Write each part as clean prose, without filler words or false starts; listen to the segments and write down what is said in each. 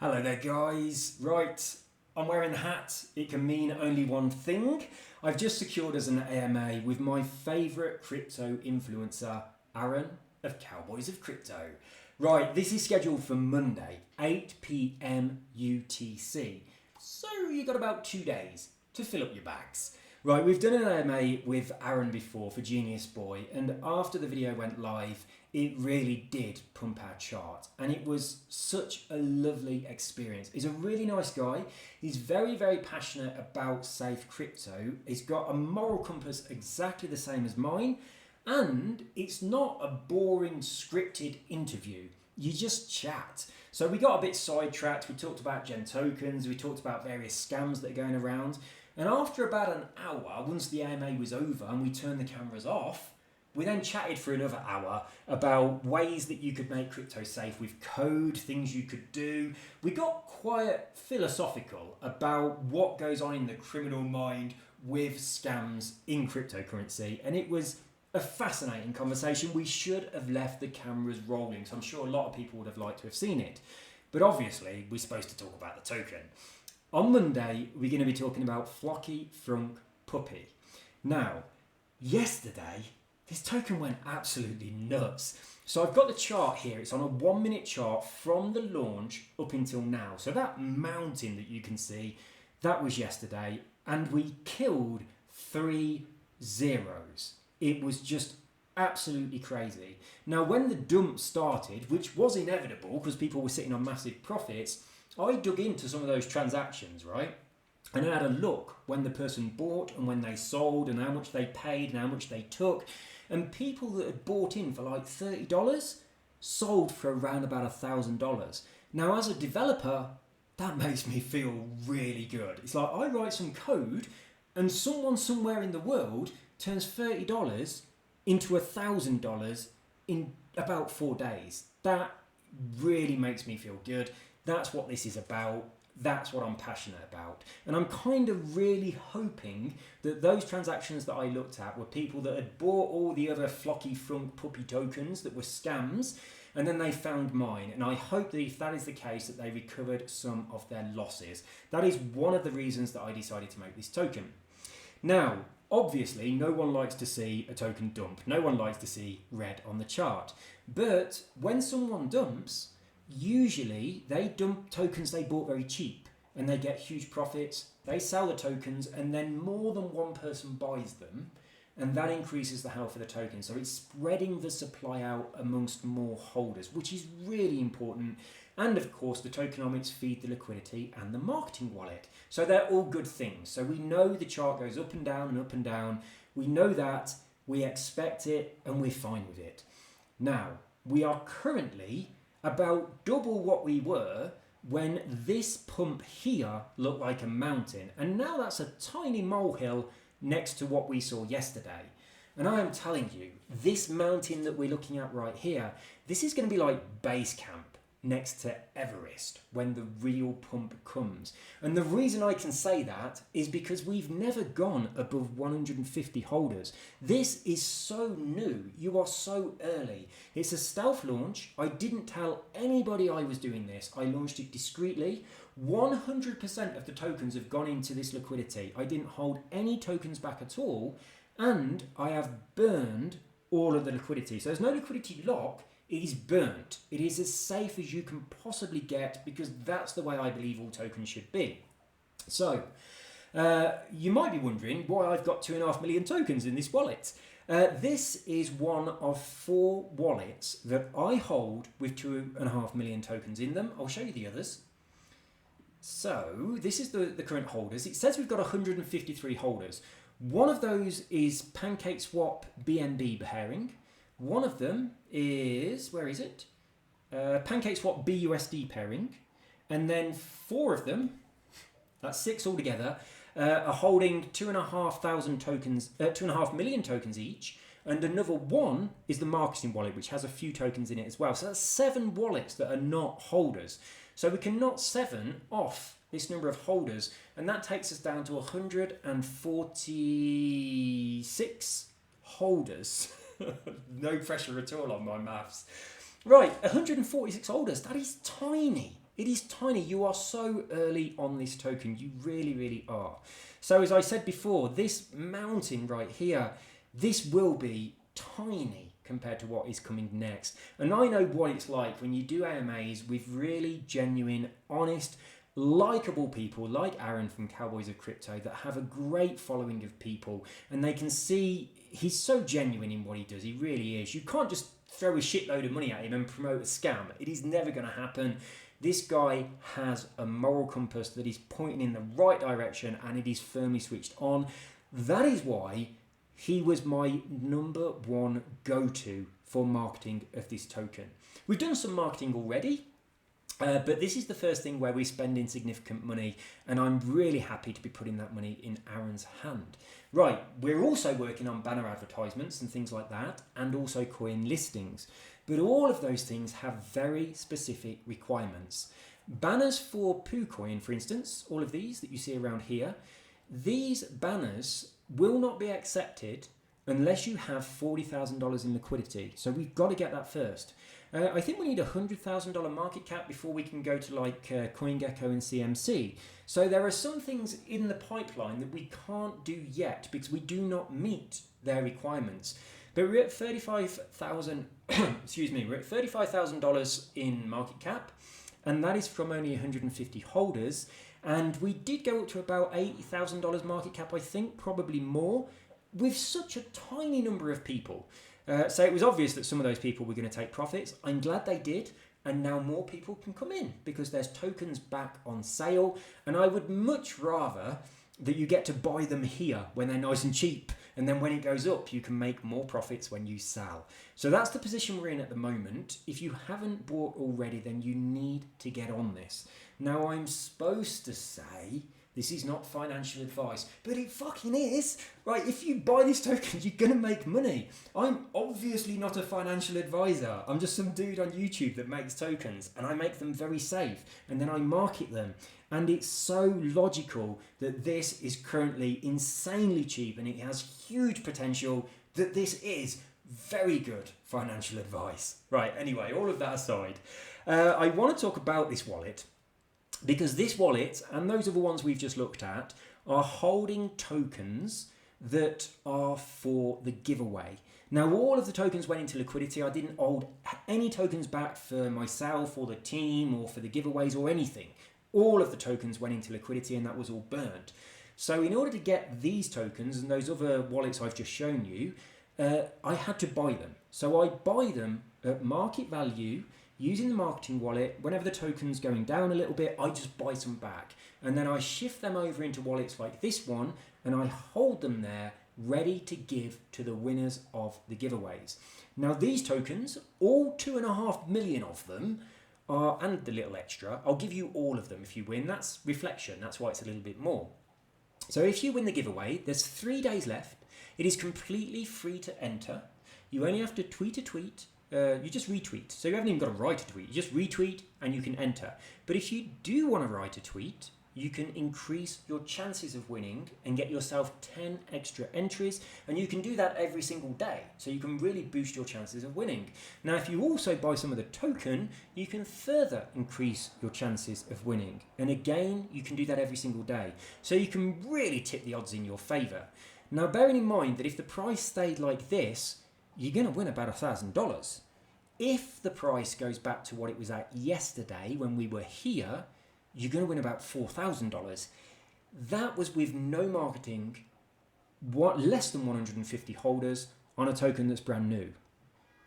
Hello there guys. Right, I'm wearing the hat. It can mean only one thing. I've just secured us an AMA with my favourite crypto influencer, Aaron of Cowboys of Crypto. Right, this is scheduled for Monday, 8 PM UTC. So you've got about 2 days to fill up your bags. Right, we've done an AMA with Aaron before for Genius Boy, and after the video went live, it really did pump our chart, and it was such a lovely experience. He's a really nice guy. He's very, very passionate about safe crypto. He's got a moral compass exactly the same as mine, and it's not a boring scripted interview. You just chat. So we got a bit sidetracked. We talked about GenTokens. We talked about various scams that are going around. And after about an hour, once the AMA was over and we turned the cameras off, we then chatted for another hour about ways that you could make crypto safe with code, things you could do. We got quite philosophical about what goes on in the criminal mind with scams in cryptocurrency. And it was a fascinating conversation. We should have left the cameras rolling. So I'm sure a lot of people would have liked to have seen it. But obviously, we're supposed to talk about the token. On Monday, we're going to be talking about FFPuppy. Now, yesterday, this token went absolutely nuts. So I've got the chart here. It's on a 1 minute chart from the launch up until now. So that mountain that you can see, that was yesterday. And we killed 3 zeros. It was just absolutely crazy. Now, when the dump started, which was inevitable because people were sitting on massive profits, I dug into some of those transactions, right? And I had a look when the person bought and when they sold and how much they paid and how much they took. And people that had bought in for like $30 sold for around about $1,000. Now, as a developer, that makes me feel really good. It's like I write some code and someone somewhere in the world turns $30 into $1,000 in about 4 days. That really makes me feel good. That's what this is about. That's what I'm passionate about. And I'm kind of really hoping that those transactions that I looked at were people that had bought all the other FFPuppy tokens that were scams, and then they found mine. And I hope that if that is the case, that they recovered some of their losses. That is one of the reasons that I decided to make this token. Now, obviously, no one likes to see a token dump. No one likes to see red on the chart. But when someone dumps, usually they dump tokens they bought very cheap and they get huge profits. They sell the tokens and then more than one person buys them, and that increases the health of the token. So it's spreading the supply out amongst more holders, which is really important. And of course, the tokenomics feed the liquidity and the marketing wallet. So they're all good things. So we know the chart goes up and down and up and down. We know that, we expect it, and we're fine with it. Now, we are currently about double what we were when this pump here looked like a mountain. And now that's a tiny molehill next to what we saw yesterday. And I am telling you, this mountain that we're looking at right here, this is going to be like base camp next to Everest when the real pump comes. And the reason I can say that is because we've never gone above 150 holders. This is so new. You are so early. It's a stealth launch. I didn't tell anybody I was doing this. I launched it discreetly. 100% of the tokens have gone into this liquidity. I didn't hold any tokens back at all, and I have burned all of the liquidity. So there's no liquidity lock. It is burnt. It is as safe as you can possibly get because that's the way I believe all tokens should be. So you might be wondering why I've got 2.5 million tokens in this wallet. This is one of 4 wallets that I hold with 2.5 million tokens in them. I'll show you the others. So this is the current holders. It says we've got 153 holders. One of those is PancakeSwap BNB pairing. One of them is, where is it? PancakeSwap BUSD pairing. And then 4 of them, that's 6 altogether, are holding 2.5 tokens, 2.5 million tokens each. And another one is the marketing wallet, which has a few tokens in it as well. So that's 7 wallets that are not holders. So we can knock 7 off this number of holders, and that takes us down to 146 holders. No pressure at all on my maths. Right, 146 holders, that is tiny. It is tiny. You are so early on this token. You really, really are. So as I said before, this mountain right here, this will be tiny compared to what is coming next. And I know what it's like when you do AMAs with really genuine, honest, likable people like Aaron from Cowboys of Crypto that have a great following of people, and they can see he's so genuine in what he does. He really is. You can't just throw a shitload of money at him and promote a scam. It is never going to happen. This guy has a moral compass that is pointing in the right direction, and it is firmly switched on. That is why he was my number one go-to for marketing of this token. We've done some marketing already, but this is the first thing where we're spending significant money, and I'm really happy to be putting that money in Aaron's hand. Right, we're also working on banner advertisements and things like that, and also coin listings. But all of those things have very specific requirements. Banners for PooCoin, for instance, all of these that you see around here, these banners will not be accepted unless you have $40,000 in liquidity. So we've got to get that first. I think we need a $100,000 market cap before we can go to like CoinGecko and CMC. So there are some things in the pipeline that we can't do yet because we do not meet their requirements. But we're at 35,000. Excuse me. We're at $35,000 in market cap, and that is from only 150 holders. And we did go up to about $80,000 market cap, I think, probably more, with such a tiny number of people. So it was obvious that some of those people were going to take profits. I'm glad they did. And now more people can come in because there's tokens back on sale. And I would much rather that you get to buy them here when they're nice and cheap. And then when it goes up, you can make more profits when you sell. So that's the position we're in at the moment. If you haven't bought already, then you need to get on this. Now, I'm supposed to say this is not financial advice, but it fucking is. Right, if you buy this token, you're going to make money. I'm obviously not a financial advisor. I'm just some dude on YouTube that makes tokens, and I make them very safe, and then I market them. And it's so logical that this is currently insanely cheap, and it has huge potential that this is very good financial advice. Right, anyway, all of that aside, I want to talk about this wallet, because this wallet and those other ones we've just looked at are holding tokens that are for the giveaway. Now, all of the tokens went into liquidity. I didn't hold any tokens back for myself or the team or for the giveaways or anything. All of the tokens went into liquidity, and that was all burned. So in order to get these tokens and those other wallets I've just shown you, I had to buy them. So I buy them at market value using the marketing wallet. Whenever the token's going down a little bit, I just buy some back. And then I shift them over into wallets like this one, and I hold them there ready to give to the winners of the giveaways. Now, these tokens, all 2.5 million of them, and the little extra, I'll give you all of them if you win. That's reflection. That's why it's a little bit more. So if you win the giveaway, there's 3 days left. It is completely free to enter. You only have to tweet a tweet. You just retweet. So you haven't even got to write a tweet. You just retweet and you can enter. But if you do want to write a tweet, you can increase your chances of winning and get yourself 10 extra entries. And you can do that every single day. So you can really boost your chances of winning. Now, if you also buy some of the token, you can further increase your chances of winning. And again, you can do that every single day. So you can really tip the odds in your favor. Now, bearing in mind that if the price stayed like this, you're going to win about $1,000. If the price goes back to what it was at yesterday when we were here, you're going to win about $4,000. That was with no marketing, less than 150 holders on a token that's brand new.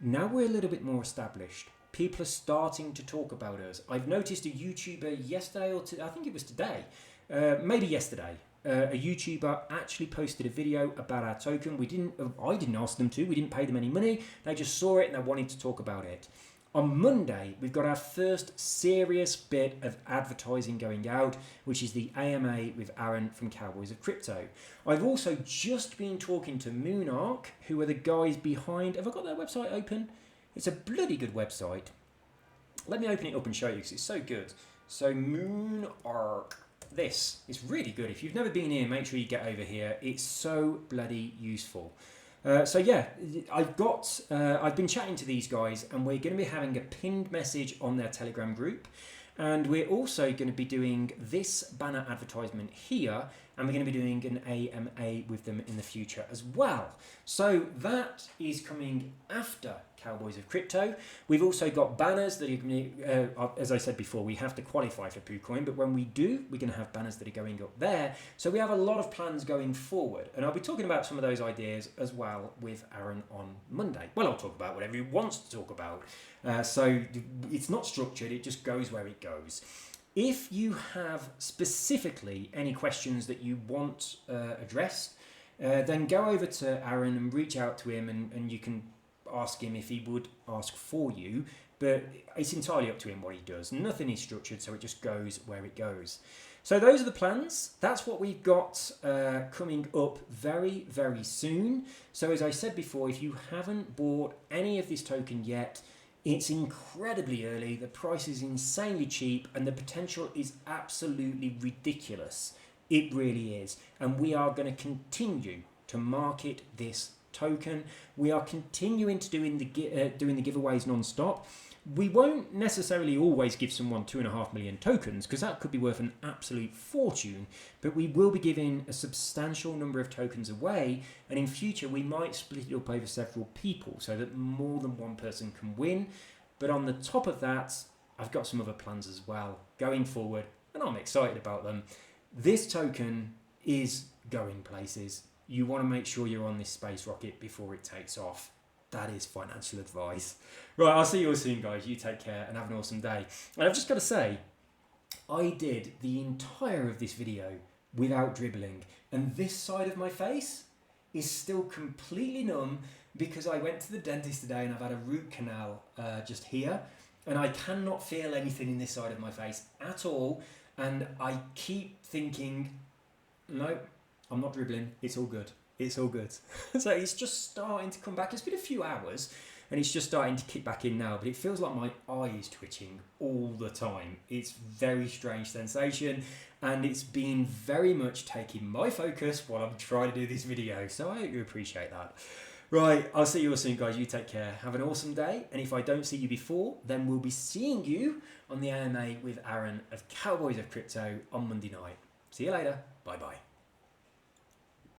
Now we're a little bit more established. People are starting to talk about us. I've noticed a YouTuber yesterday, I think it was today, maybe yesterday, a YouTuber actually posted a video about our token. I didn't ask them to. We didn't pay them any money. They just saw it and they wanted to talk about it. On Monday, we've got our first serious bit of advertising going out, which is the AMA with Aaron from Cowboys of Crypto. I've also just been talking to Moonark, who are the guys behind... Have I got their website open? It's a bloody good website. Let me open it up and show you because it's so good. So Moonark... This is really good. If you've never been here, make sure you get over here. It's so bloody useful. So yeah, I've been chatting to these guys, and we're going to be having a pinned message on their Telegram group. And we're also going to be doing this banner advertisement here, and we're going to be doing an AMA with them in the future as well. So that is coming after Cowboys of Crypto. We've also got banners that are going to, as I said before, we have to qualify for PooCoin, but when we do, we're going to have banners that are going up there. So we have a lot of plans going forward, and I'll be talking about some of those ideas as well with Aaron on Monday. Well, I'll talk about whatever he wants to talk about. So it's not structured, it just goes where it goes. If you have specifically any questions that you want addressed, then go over to Aaron and reach out to him, and you can ask him if he would ask for you, but it's entirely up to him what he does. Nothing is structured, so it just goes where it goes. So those are the plans. That's what we've got coming up very, very soon. So as I said before, if you haven't bought any of this token yet, it's incredibly early, the price is insanely cheap, and the potential is absolutely ridiculous. It really is. And we are going to continue to market this token. We are continuing to doing the giveaways non-stop. We won't necessarily always give someone 2.5 million tokens, because that could be worth an absolute fortune, but we will be giving a substantial number of tokens away, and in future we might split it up over several people so that more than one person can win. But on the top of that, I've got some other plans as well going forward, and I'm excited about them. This token is going places. You want to make sure you're on this space rocket before it takes off. That is financial advice. Right, I'll see you all soon, guys. You take care and have an awesome day. And I've just got to say, I did the entire of this video without dribbling, and this side of my face is still completely numb because I went to the dentist today and I've had a root canal just here, and I cannot feel anything in this side of my face at all. And I keep thinking, no, I'm not dribbling. It's all good. It's all good. So it's just starting to come back. It's been a few hours and it's just starting to kick back in now, but it feels like my eye is twitching all the time. It's very strange sensation, and it's been very much taking my focus while I'm trying to do this video. So I hope you appreciate that. Right, I'll see you all soon, guys. You take care. Have an awesome day. And if I don't see you before, then we'll be seeing you on the AMA with Aaron of Cowboys of Crypto on Monday night. See you later. Bye-bye.